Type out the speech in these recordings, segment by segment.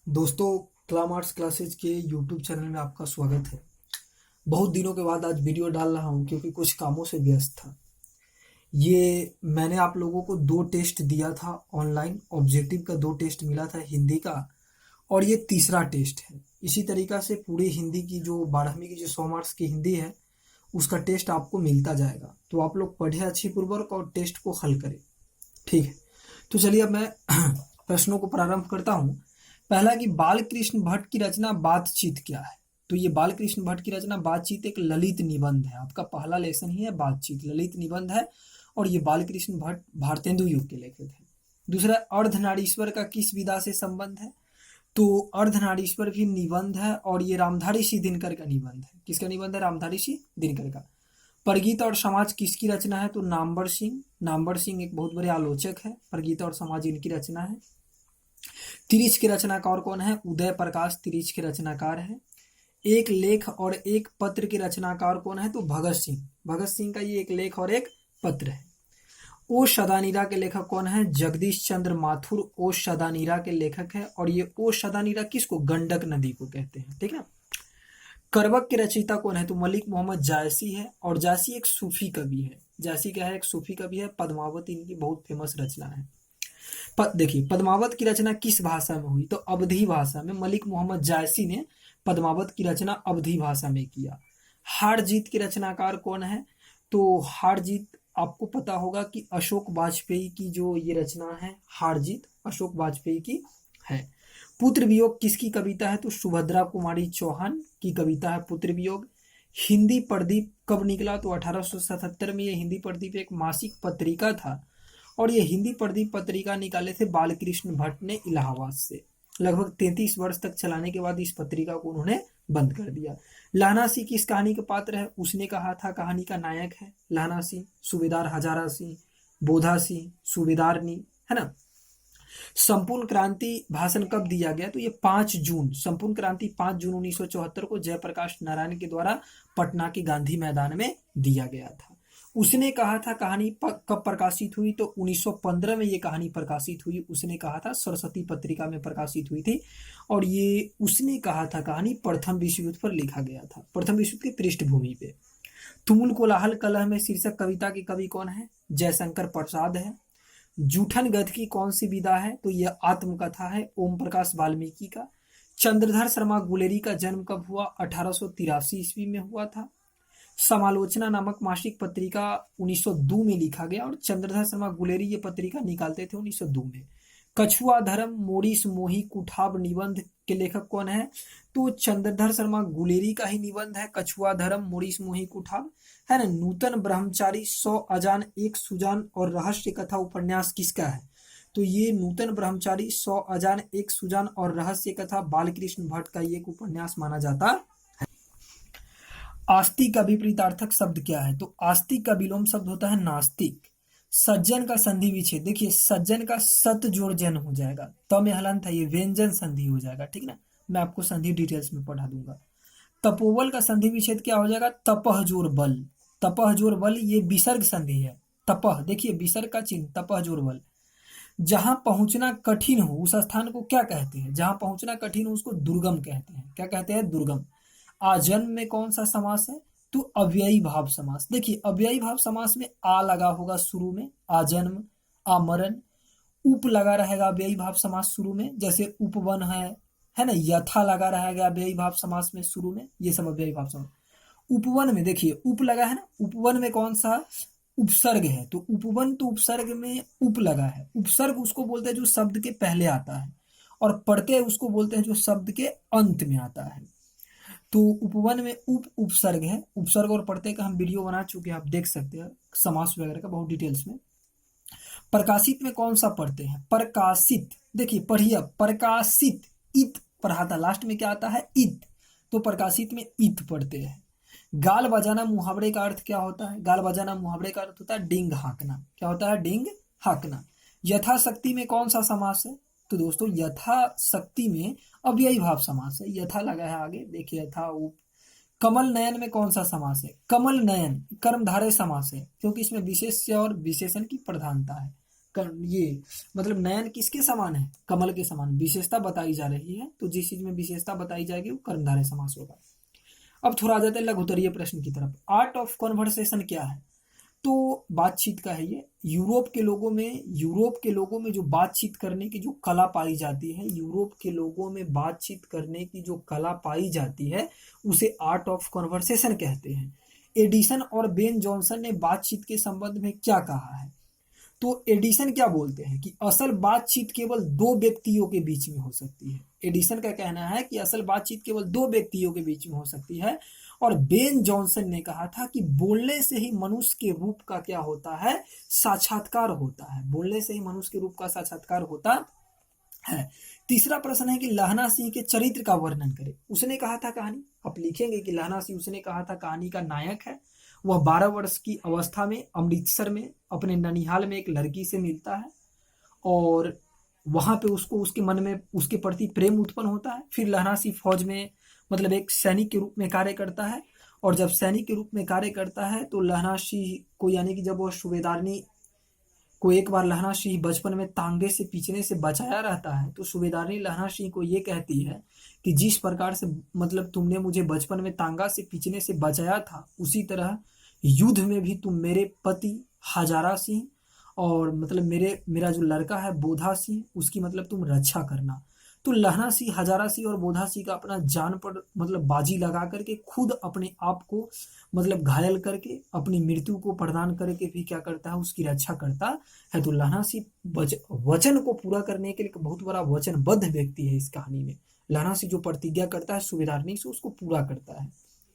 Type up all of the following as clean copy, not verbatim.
दोस्तों, क्लामार्ट्स क्लासेज के YouTube channel में आपका स्वागत है। बहुत दिनों के बाद आज वीडियो डाल रहा हूं क्योंकि कुछ कामों से व्यस्त था। ये मैंने आप लोगों को 2 टेस्ट दिया था ऑनलाइन। ऑब्जेक्टिव का 2 टेस्ट मिला था हिंदी का, और ये तीसरा टेस्ट है। इसी तरीका से पूरी हिंदी की जो 12वीं की जो 100 मार्क्स की हिंदी है, उसका टेस्ट आपको मिलता जाएगा। तो आप लोग पढ़े अच्छी पूर्वक और टेस्ट को हल करें। ठीक है, तो चलिए अब मैं प्रश्नों को प्रारंभ करता हूँ। पहला कि बाल कृष्ण भट्ट की रचना बातचीत क्या है? तो ये बाल कृष्ण भट्ट की रचना बातचीत एक ललित निबंध है। आपका पहला लेसन ही है बातचीत, ललित निबंध है, और ये बाल कृष्ण भट्ट भारतेंदु युग के लेखक हैं। दूसरा, अर्धनारीश्वर का किस विधा से संबंध है? तो अर्धनारीश्वर भी निबंध है, और ये रामधारी सिंह दिनकर का निबंध है। किसका निबंध है? रामधारी सिंह दिनकर का। परगीत और समाज किसकी रचना है? तो नामवर सिंह। नामवर सिंह एक बहुत बड़े आलोचक है। परगीत और समाज इनकी रचना है। तिरिच के रचनाकार कौन है? उदय प्रकाश तिरिच के रचनाकार है। एक लेख और एक पत्र के रचनाकार कौन है? तो भगत सिंह। भगत सिंह का ये एक लेख और एक पत्र है। ओ सदानीरा के लेखक कौन है? जगदीश चंद्र माथुर ओ सदानीरा के लेखक है। और ये ओ सदानीरा किसको? गंडक नदी को कहते हैं। ठीक ना। करवक के रचयिता कौन है? तो मलिक मोहम्मद जायसी है, और जायसी एक सूफी कवि है। जायसी क्या है? एक सूफी कवि है। पद्मावत इनकी बहुत फेमस रचना है। देखिए, पद्मावत की रचना किस भाषा में हुई? तो अवधी भाषा में। मलिक मोहम्मद जायसी ने पद्मावत की रचना अवधी भाषा में किया। हार जीत के रचनाकार कौन है? तो हार जीत आपको पता होगा कि अशोक वाजपेयी की जो ये रचना है, हार जीत अशोक वाजपेयी की है। पुत्र वियोग किसकी कविता है? तो सुभद्रा कुमारी चौहान की कविता है पुत्र वियोग। हिंदी प्रदीप कब निकला? तो 1877 में। ये हिंदी प्रदीप एक मासिक पत्रिका था, और ये हिंदी प्रदीप पत्रिका निकाले थे बालकृष्ण भट्ट ने इलाहाबाद से। लगभग 33 वर्ष तक चलाने के बाद इस पत्रिका को उन्होंने बंद कर दिया। लहना सिंह किस कहानी का पात्र है? उसने कहा था कहानी का नायक है लहना सिंह। सूबेदार हजारा सिंह, बोधा सिंह, सूबेदारनी, है ना। संपूर्ण क्रांति भाषण कब दिया गया? तो ये 5 जून, संपूर्ण क्रांति 5 जून 1974 को जयप्रकाश नारायण के द्वारा पटना के गांधी मैदान में दिया गया था। उसने कहा था कहानी कब प्रकाशित हुई? तो 1915 में ये कहानी प्रकाशित हुई। उसने कहा था सरस्वती पत्रिका में प्रकाशित हुई थी, और ये उसने कहा था कहानी प्रथम विश्व युद्ध पर लिखा गया था, प्रथम विश्व युद्ध की पृष्ठभूमि पे। तुमुल कोलाहल कलह में शीर्षक कविता के कवि कौन है? जयशंकर प्रसाद है। जूठन गध की कौन सी विधा है? तो यह आत्मकथा है, ओम प्रकाश वाल्मीकि का। चंद्रधर शर्मा गुलेरी का जन्म कब हुआ? 1883 ईस्वी में हुआ था। समालोचना नामक मासिक पत्रिका 1902 में लिखा गया, और चंद्रधर शर्मा गुलेरी ये पत्रिका निकालते थे 1902 में। कछुआ धर्म मोरिस मोही कुठाब निबंध के लेखक कौन है? तो चंद्रधर शर्मा गुलेरी का ही निबंध है कछुआ धर्म मोरिस मोही कुठाब, है ना। नूतन ब्रह्मचारी 100 अजान एक सुजान और रहस्य कथा उपन्यास किसका है? तो ये नूतन ब्रह्मचारी 100 अजान एक सुजान और रहस्य कथा बालकृष्ण भट्ट का ये एक उपन्यास माना जाता है। आस्तिक का विपरीतार्थक शब्द क्या है? तो आस्तिक का विलोम शब्द होता है नास्तिक। सज्जन का संधि विच्छेद, देखिए सज्जन का सत जोड़ जन हो जाएगा, त में हलंत है, ये व्यंजन संधि हो जाएगा। ठीक ना, मैं आपको संधि डिटेल्स में पढ़ा दूंगा। तपोबल का संधि विच्छेद क्या हो जाएगा? तपह जोड़ बल। तपह जोड़ बल ये विसर्ग संधि है। तपह, देखिए विसर्ग का चिन्ह, तपह जोड़ बल। जहां पहुंचना कठिन हो उस स्थान को क्या कहते हैं? जहां पहुंचना कठिन हो उसको दुर्गम कहते हैं। क्या कहते हैं? दुर्गम। आजन्म में कौन सा समास है? तो अव्ययी भाव समास। देखिए अव्ययी भाव समास में आ लगा होगा शुरू में, आजन्म, आमरण। उप लगा रहेगा अव्ययी भाव समास शुरू में, जैसे उपवन है ना। यथा लगा रहेगा अव्ययी भाव समास में शुरू में, ये सब अव्ययी भाव समास। उपवन में देखिए उप लगा है ना, उपवन में कौन सा उपसर्ग है? तो उपवन, तो उपसर्ग में उप लगा है। उपसर्ग उसको बोलते हैं जो शब्द के पहले आता है, और प्रत्यय उसको बोलते हैं जो शब्द के अंत में आता है। तो उपवन में उप उपसर्ग है। उपसर्ग और प्रत्यय का हम वीडियो बना चुके हैं, आप देख सकते हैं समास वगैरह का बहुत डिटेल्स में। प्रकाशित में कौन सा पढ़ते हैं? प्रकाशित, देखिए पढ़िए, प्रकाशित इत पढ़ा था, लास्ट में क्या आता है? इत। तो प्रकाशित में इत पढ़ते हैं। गाल बजाना मुहावरे का अर्थ क्या होता है? गाल बजाना मुहावरे का अर्थ होता है डिंग हाँकना। क्या होता है? डिंग हाँकना। यथाशक्ति में कौन सा समास है? तो दोस्तों यथाशक्ति में अव्ययी भाव समास है। यथा लगा है आगे, देखिए यथा उप। कमल नयन में कौन सा समास है? कमल नयन कर्मधारय समास है, क्योंकि इसमें विशेष्य और विशेषण की प्रधानता है। ये मतलब नयन किसके समान है? कमल के समान। विशेषता बताई जा रही है, तो जिस चीज में विशेषता बताई जाएगी वो कर्मधारय समास होगा। अब थोड़ा आ जाते हैं लघुत्तरीय प्रश्न की तरफ। आर्ट ऑफ कॉन्वर्सेशन क्या है? तो बातचीत का है ये। यूरोप के लोगों में जो बातचीत करने की जो कला पाई जाती है, यूरोप के लोगों में बातचीत करने की जो कला पाई जाती है, उसे आर्ट ऑफ कॉन्वर्सेशन कहते हैं। एडिसन और बेन जॉनसन ने बातचीत के संबंध में क्या कहा है? तो एडिसन क्या बोलते हैं कि असल बातचीत केवल दो व्यक्तियों के बीच में हो सकती है। एडिसन का कहना है कि असल बातचीत केवल दो व्यक्तियों के बीच में हो सकती है। और बेन जॉनसन ने कहा था कि बोलने से ही मनुष्य के रूप का क्या होता है? साक्षात्कार होता है। बोलने से ही मनुष्य के रूप का साक्षात्कार होता है। तीसरा प्रश्न है कि लहना सिंह के चरित्र का वर्णन करें। उसने कहा था कहानी, आप लिखेंगे कि लहना सिंह उसने कहा था कहानी का नायक है। वह 12 वर्ष की अवस्था में अमृतसर में अपने ननिहाल में एक लड़की से मिलता है और वहां पे उसको उसके मन में उसके प्रति प्रेम उत्पन्न होता है। फिर लहना सिंह फौज में मतलब एक सैनिक के रूप में कार्य करता है और जब सैनिक के रूप में कार्य करता है तो लहना सिंह को यानी कि जब वह सूबेदारनी को एक बार लहना सिंह बचपन में तांगे से पीछने से बचाया रहता है, तो सूबेदारनी लहना सिंह को ये कहती है कि जिस प्रकार से मतलब तुमने मुझे बचपन में तांगा से पीछने से बचाया था, उसी तरह युद्ध में भी तुम मेरे पति हजारा सिंह और मतलब मेरा जो लड़का है बोधा सिंह, उसकी मतलब तुम रक्षा करना। तो लहना सिंह हजारा सिंह और बोधा सिंह का अपना जान पर मतलब बाजी लगा करके खुद अपने आप को मतलब घायल करके अपनी मृत्यु को प्रदान करके भी क्या करता है? उसकी रक्षा करता है। तो लहना सिंह वचन को पूरा करने के लिए बहुत बड़ा वचनबद्ध व्यक्ति है इस कहानी में। लहना सिंह जो प्रतिज्ञा करता है सूबेदारनी से, उसको पूरा करता है।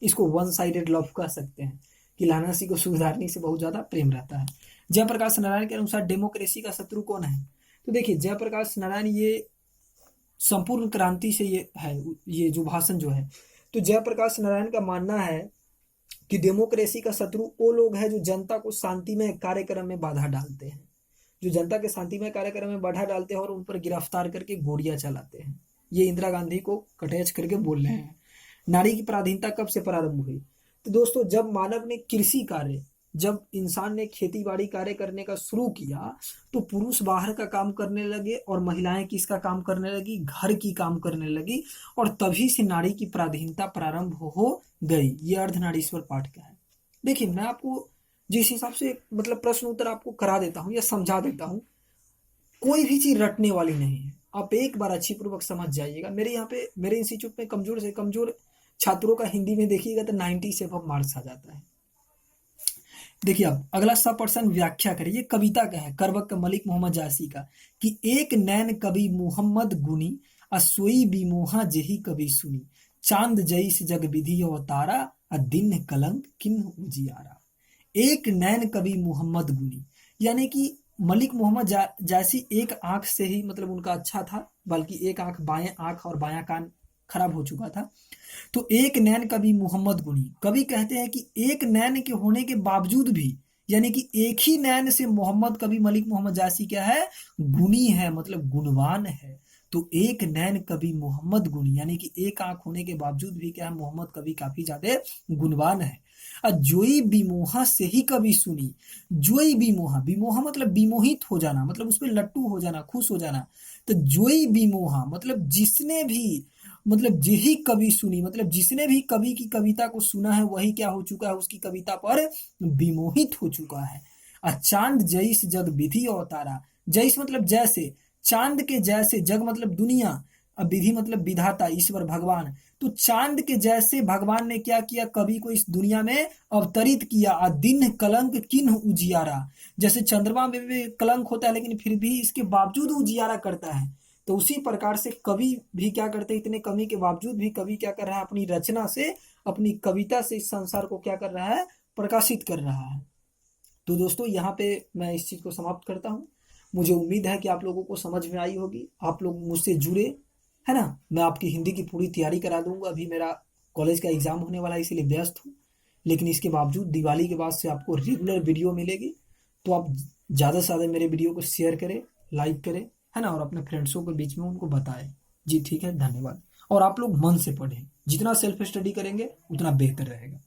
इसको वन साइडेड लव कह सकते हैं कि लहना सिंह को सूबेदारनी से बहुत ज्यादा प्रेम रहता है। जयप्रकाश नारायण के अनुसार डेमोक्रेसी का शत्रु कौन है? तो देखिए जयप्रकाश नारायण ये संपूर्ण क्रांति से ये है, ये जो भाषण जो है, तो जयप्रकाश नारायण का मानना है कि डेमोक्रेसी का शत्रु वो लोग हैं जो जनता को शांतिमय कार्यक्रम में बाधा डालते हैं, जो जनता के शांतिमय कार्यक्रम में बाधा डालते हैं और उन पर गिरफ्तार करके गोलियां चलाते हैं। ये इंदिरा गांधी को कटैच करके बोल रहे हैं। नारी की पराधीनता कब से प्रारंभ हुई? तो दोस्तों जब मानव ने कृषि कार्य, जब इंसान ने खेती बाड़ी कार्य करने का शुरू किया, तो पुरुष बाहर का काम करने लगे और महिलाएं किसका काम करने लगी? घर की काम करने लगी। और तभी से नारी की पराधीनता प्रारंभ हो गई। ये अर्धनारीश्वर पाठ का है। देखिए मैं आपको जिस हिसाब से मतलब प्रश्न उत्तर आपको करा देता हूँ या समझा देता हूँ, कोई भी चीज रटने वाली नहीं है। आप एक बार अच्छी पूर्वक समझ जाइएगा। मेरे यहाँ पे मेरे इंस्टीट्यूट में कमजोर से कमजोर छात्रों का हिंदी में देखिएगा तो 90 से अब मार्क्स आ जाता है। देखिए अब अगला सब पर्सन व्याख्या करिए। कविता का है करवक मलिक मोहम्मद जासी का कि एक नैन कवि मुहम्मद गुनी असोई बिमोहा जेही कवि सुनी चांद जईस जग विधि अवतारा दिन कलंक किन्ह उजियारा। एक नैन कवि मुहम्मद गुनी यानी कि मलिक मोहम्मद जासी एक आंख से ही मतलब उनका अच्छा था, बल्कि एक आंख बाएं आंख और बायां कान खराब हो चुका था। तो एक नैन कवि मुहम्मद गुनी, कवि कहते हैं कि एक नैन के होने के बावजूद भी यानी कि एक ही नैन से मोहम्मद कवि मलिक मोहम्मद जासी क्या है? गुनी है, मतलब गुणवान है। तो एक नैन कवि मोहम्मद गुनी यानी कि एक आंख होने के बावजूद भी क्या है? मोहम्मद कवि काफी ज्यादा गुणवान है। जोई बिमोहा से ही कवि सुनी। जोई बिमोहा, बिमोहा मतलब विमोहित हो जाना, मतलब उसमें लट्टू हो जाना, खुश हो जाना। तो जोई बिमोहा मतलब जिसने भी मतलब यही कवि सुनी, मतलब जिसने भी कवि की कविता को सुना है वही क्या हो चुका है? उसकी कविता पर विमोहित हो चुका है। चांद जैस जग विधि अवतारा, जैस मतलब जैसे, चांद के जैसे, जग मतलब दुनिया, अब विधि मतलब विधाता ईश्वर भगवान। तो चांद के जैसे भगवान ने क्या किया? कवि को इस दुनिया में अवतरित किया। दिन कलंक किन्ह उजियारा, जैसे चंद्रमा में भी कलंक होता है लेकिन फिर भी इसके बावजूद उजियारा करता है। तो उसी प्रकार से कवि भी क्या करते हैं? इतने कमी के बावजूद भी कवि क्या कर रहा है? अपनी रचना से, अपनी कविता से इस संसार को क्या कर रहा है? प्रकाशित कर रहा है। तो दोस्तों यहाँ पे मैं इस चीज को समाप्त करता हूँ। मुझे उम्मीद है कि आप लोगों को समझ में आई होगी, आप लोग मुझसे जुड़े, है ना। मैं आपकी हिंदी की पूरी तैयारी करा दूंगा। अभी मेरा कॉलेज का एग्जाम होने वाला है इसीलिए व्यस्त हूँ, लेकिन इसके बावजूद दिवाली के बाद से आपको रेगुलर वीडियो मिलेगी। तो आप ज़्यादा से ज़्यादा मेरे वीडियो को शेयर करें, लाइक करें, है ना, और अपने फ्रेंड्सों के बीच में उनको बताएं। जी ठीक है, धन्यवाद। और आप लोग मन से पढ़ें, जितना सेल्फ स्टडी करेंगे उतना बेहतर रहेगा।